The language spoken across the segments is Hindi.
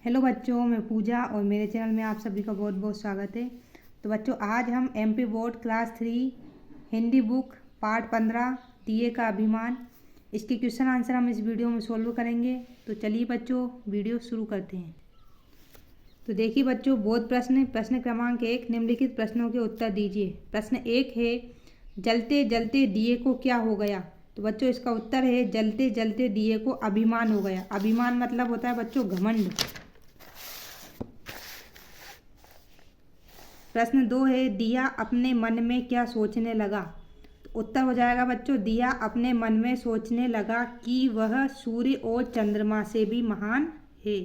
हेलो बच्चों, मैं पूजा और मेरे चैनल में आप सभी का बहुत बहुत स्वागत है। तो बच्चों, आज हम MP board class 3 Hindi book part 15 दिए का अभिमान, इसके क्वेश्चन आंसर हम इस वीडियो में सोल्व करेंगे। तो चलिए बच्चों, वीडियो शुरू करते हैं। तो देखिए बच्चों, बोध प्रश्न क्रमांक 1, निम्नलिखित प्रश्नों के उत्तर दीजिए। प्रश्न 1 है, जलते जलते दिए को क्या हो गया? तो बच्चों, इसका उत्तर है, जलते जलते दिए को अभिमान हो गया। अभिमान मतलब होता है बच्चों घमंड। प्रश्न 2 है, दिया अपने मन में क्या सोचने लगा? तो उत्तर हो जाएगा बच्चों, दिया अपने मन में सोचने लगा कि वह सूर्य और चंद्रमा से भी महान है।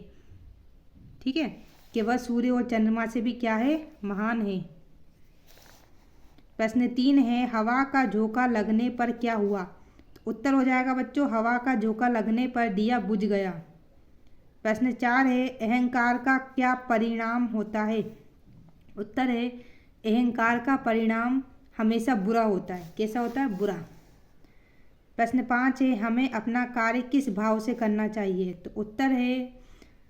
ठीक है, कि वह सूर्य और चंद्रमा से भी क्या है? महान है। प्रश्न 3 है, हवा का झोंका लगने पर क्या हुआ? तो उत्तर हो जाएगा बच्चों, हवा का झोंका लगने पर दिया बुझ गया। प्रश्न 4 है, अहंकार का क्या परिणाम होता है? उत्तर है, अहंकार का परिणाम हमेशा बुरा होता है। कैसा होता है? बुरा। प्रश्न 5 है, हमें अपना कार्य किस भाव से करना चाहिए? तो उत्तर है,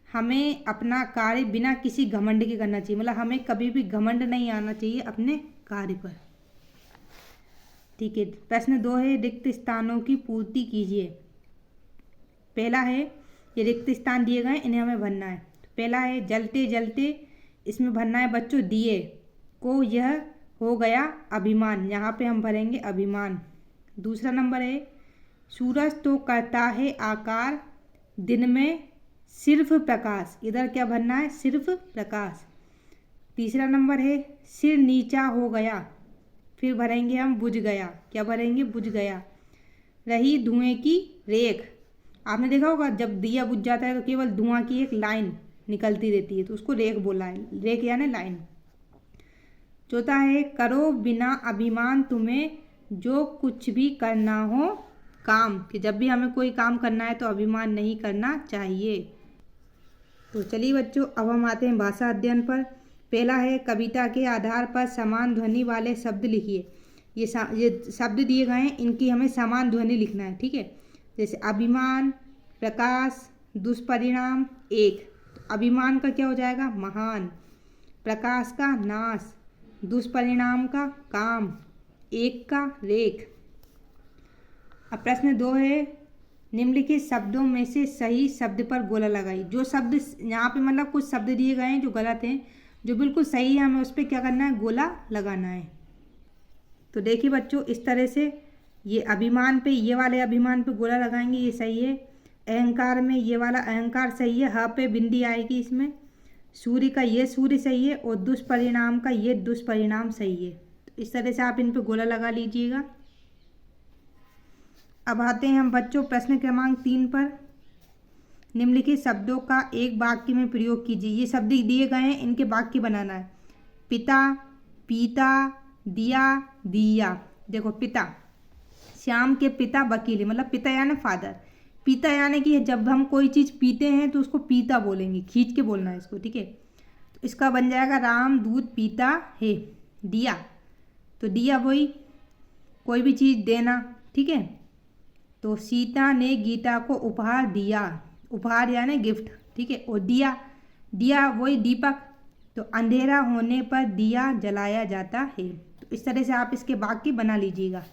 हमें अपना कार्य बिना किसी घमंड के करना चाहिए। मतलब हमें कभी भी घमंड नहीं आना चाहिए अपने कार्य पर। ठीक है। प्रश्न 2 है, रिक्त स्थानों की पूर्ति कीजिए। पहला है, ये रिक्त स्थान दिए गए, इन्हें हमें भरना है। पहला है, जलते जलते, इसमें भरना है बच्चों दिए को, यह हो गया अभिमान। यहाँ पे हम भरेंगे अभिमान। दूसरा नंबर है, सूरज तो करता है आकार, दिन में सिर्फ प्रकाश। इधर क्या भरना है? सिर्फ प्रकाश। तीसरा नंबर है, सिर नीचा हो गया, फिर भरेंगे हम बुझ गया। क्या भरेंगे? बुझ गया। रही धुएं की रेख। आपने देखा होगा जब दिया बुझ जाता है तो केवल धुआं की एक लाइन निकलती रहती है, तो उसको रेख बोला है। रेख यानी लाइन। चौथा है, करो बिना अभिमान तुम्हें जो कुछ भी करना हो काम। कि जब भी हमें कोई काम करना है तो अभिमान नहीं करना चाहिए। तो चलिए बच्चों, अब हम आते हैं भाषा अध्ययन पर। पहला है, कविता के आधार पर समान ध्वनि वाले शब्द लिखिए। ये शब्द दिए गए हैं, इनकी हमें समान ध्वनि लिखना है। ठीक है, जैसे अभिमान, प्रकाश, दुष्परिणाम, एक। अभिमान का क्या हो जाएगा? महान। प्रकाश का नाश, दुष्परिणाम का काम, एक का रेख। अब प्रश्न 2 है, निम्नलिखित शब्दों में से सही शब्द पर गोला लगाई। जो शब्द यहाँ पे मतलब कुछ शब्द दिए गए हैं जो गलत हैं, जो बिल्कुल सही है हमें उस पर क्या करना है? गोला लगाना है। तो देखिए बच्चों, इस तरह से ये अभिमान पे, ये वाले अभिमान पे गोला लगाएंगे, ये सही है। अहंकार में ये वाला अहंकार सही है, ह पे बिंदी आएगी इसमें। सूर्य का ये सूर्य सही है, और दुष्परिणाम का ये दुष्परिणाम सही है। तो इस तरह से आप इन पे गोला लगा लीजिएगा। अब आते हैं हम बच्चों प्रश्न क्रमांक 3 पर। निम्नलिखित शब्दों का एक वाक्य में प्रयोग कीजिए। ये शब्द दिए गए हैं, इनके वाक्य बनाना है। पिता, पीता, दिया, दिया। देखो, पिता, श्याम के पिता वकील है, मतलब पिता यानी फादर। पीता यानी कि जब हम कोई चीज़ पीते हैं तो उसको पीता बोलेंगे, खींच के बोलना है इसको। ठीक है, तो इसका बन जाएगा, राम दूध पीता है। दिया, तो दिया वही कोई भी चीज़ देना। ठीक है, तो सीता ने गीता को उपहार दिया। उपहार यानी गिफ्ट। ठीक है, और दिया, दिया वही दीपक। तो अंधेरा होने पर दिया जलाया जाता है। तो इस तरह से आप इसके वाक्य बना लीजिएगा।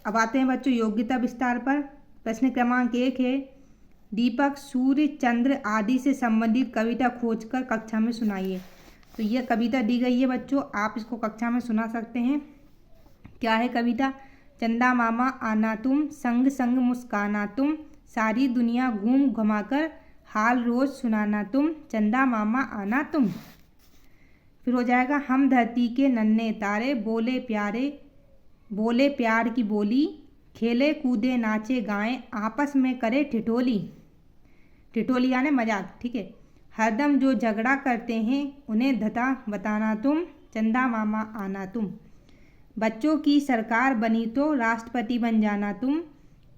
अब आते हैं बच्चों योग्यता विस्तार पर। प्रश्न क्रमांक 1 है, दीपक, सूर्य, चंद्र आदि से संबंधित कविता खोजकर कक्षा में सुनाइए। तो यह कविता दी गई है बच्चों, आप इसको कक्षा में सुना सकते हैं। क्या है कविता? चंदा मामा आना तुम, संग संग मुस्काना तुम, सारी दुनिया घूम घुमाकर हाल रोज सुनाना तुम, चंदा मामा आना तुम। फिर हो जाएगा, हम धरती के नन्हे तारे, बोले प्यारे, बोले प्यार की बोली, खेले कूदे नाचे गाएं, आपस में करे ठिठोली। ठिठोली यानी मजाक। ठीक है, हरदम जो झगड़ा करते हैं उन्हें धता बताना तुम, चंदा मामा आना तुम। बच्चों की सरकार बनी तो राष्ट्रपति बन जाना तुम,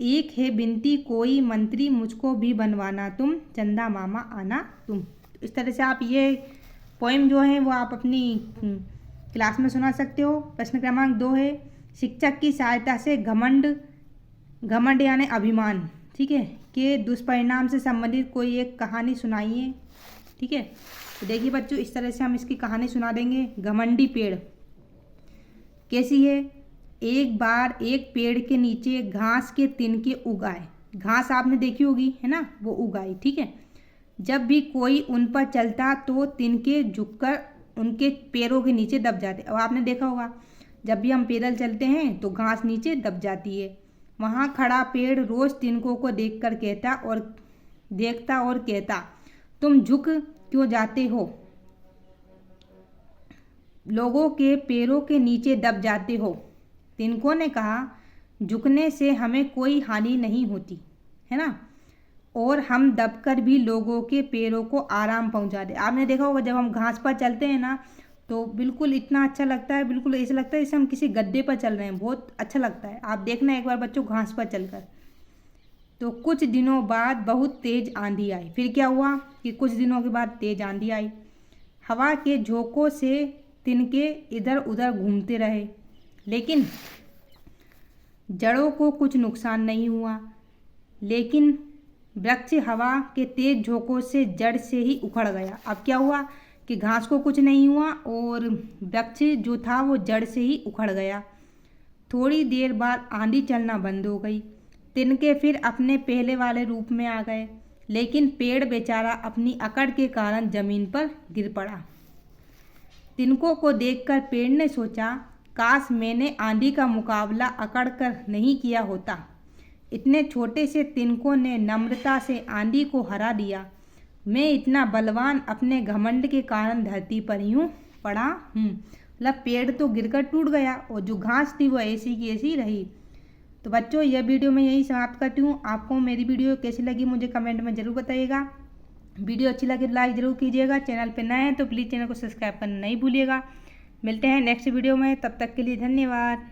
एक है बिनती कोई मंत्री मुझको भी बनवाना तुम, चंदा मामा आना तुम। तो इस तरह से आप ये पोएम जो है वो आप अपनी क्लास में सुना सकते हो। प्रश्न क्रमांक 2 है, शिक्षक की सहायता से घमंड, घमंड यानी अभिमान, ठीक है, के दुष्परिणाम से संबंधित कोई एक कहानी सुनाइए। ठीक है, तो देखिए बच्चों, इस तरह से हम इसकी कहानी सुना देंगे। घमंडी पेड़ कैसी है? एक बार एक पेड़ के नीचे घास के तिनके उगाए। घास आपने देखी होगी, है ना, वो उगाई। ठीक है, जब भी कोई उन पर चलता तो तिनके झुककर उनके पैरों के नीचे दब जाते। अब आपने देखा होगा, जब भी हम पैदल चलते हैं तो घास नीचे दब जाती है। वहाँ खड़ा पेड़ रोज तिनकों को देखता और कहता, तुम झुक क्यों जाते हो? लोगों के पैरों के नीचे दब जाते हो। तिनकों ने कहा, झुकने से हमें कोई हानि नहीं होती, है ना, और हम दबकर भी लोगों के पैरों को आराम पहुंचाते। आपने देखा होगा, जब हम घास पर चलते हैं ना तो बिल्कुल इतना अच्छा लगता है, बिल्कुल ऐसा लगता है जैसे हम किसी गद्दे पर चल रहे हैं। बहुत अच्छा लगता है। आप देखना एक बार बच्चों घास पर चलकर। तो कुछ दिनों बाद बहुत तेज आंधी आई। फिर क्या हुआ कि कुछ दिनों के बाद तेज आंधी आई। हवा के झोंकों से तिनके इधर उधर घूमते रहे, लेकिन जड़ों को कुछ नुकसान नहीं हुआ। लेकिन वृक्ष हवा के तेज झोंकों से जड़ से ही उखड़ गया। अब क्या हुआ कि घास को कुछ नहीं हुआ और वृक्ष जो था वो जड़ से ही उखड़ गया। थोड़ी देर बाद आंधी चलना बंद हो गई। तिनके फिर अपने पहले वाले रूप में आ गए, लेकिन पेड़ बेचारा अपनी अकड़ के कारण जमीन पर गिर पड़ा। तिनकों को देखकर पेड़ ने सोचा, काश मैंने आंधी का मुकाबला अकड़ कर नहीं किया होता। इतने छोटे से तिनकों ने नम्रता से आंधी को हरा दिया। मैं इतना बलवान अपने घमंड के कारण धरती पर यूं पड़ा हूँ। मतलब पेड़ तो गिरकर टूट गया और जो घास थी वो ऐसी की ऐसी रही। तो बच्चों, यह वीडियो मैं यही समाप्त करती हूँ। आपको मेरी वीडियो कैसी लगी मुझे कमेंट में ज़रूर बताइएगा। वीडियो अच्छी लगे तो लाइक ज़रूर कीजिएगा। चैनल पर नए हैं तो प्लीज़ चैनल को सब्सक्राइब करना नहीं भूलिएगा। मिलते हैं नेक्स्ट वीडियो में, तब तक के लिए धन्यवाद।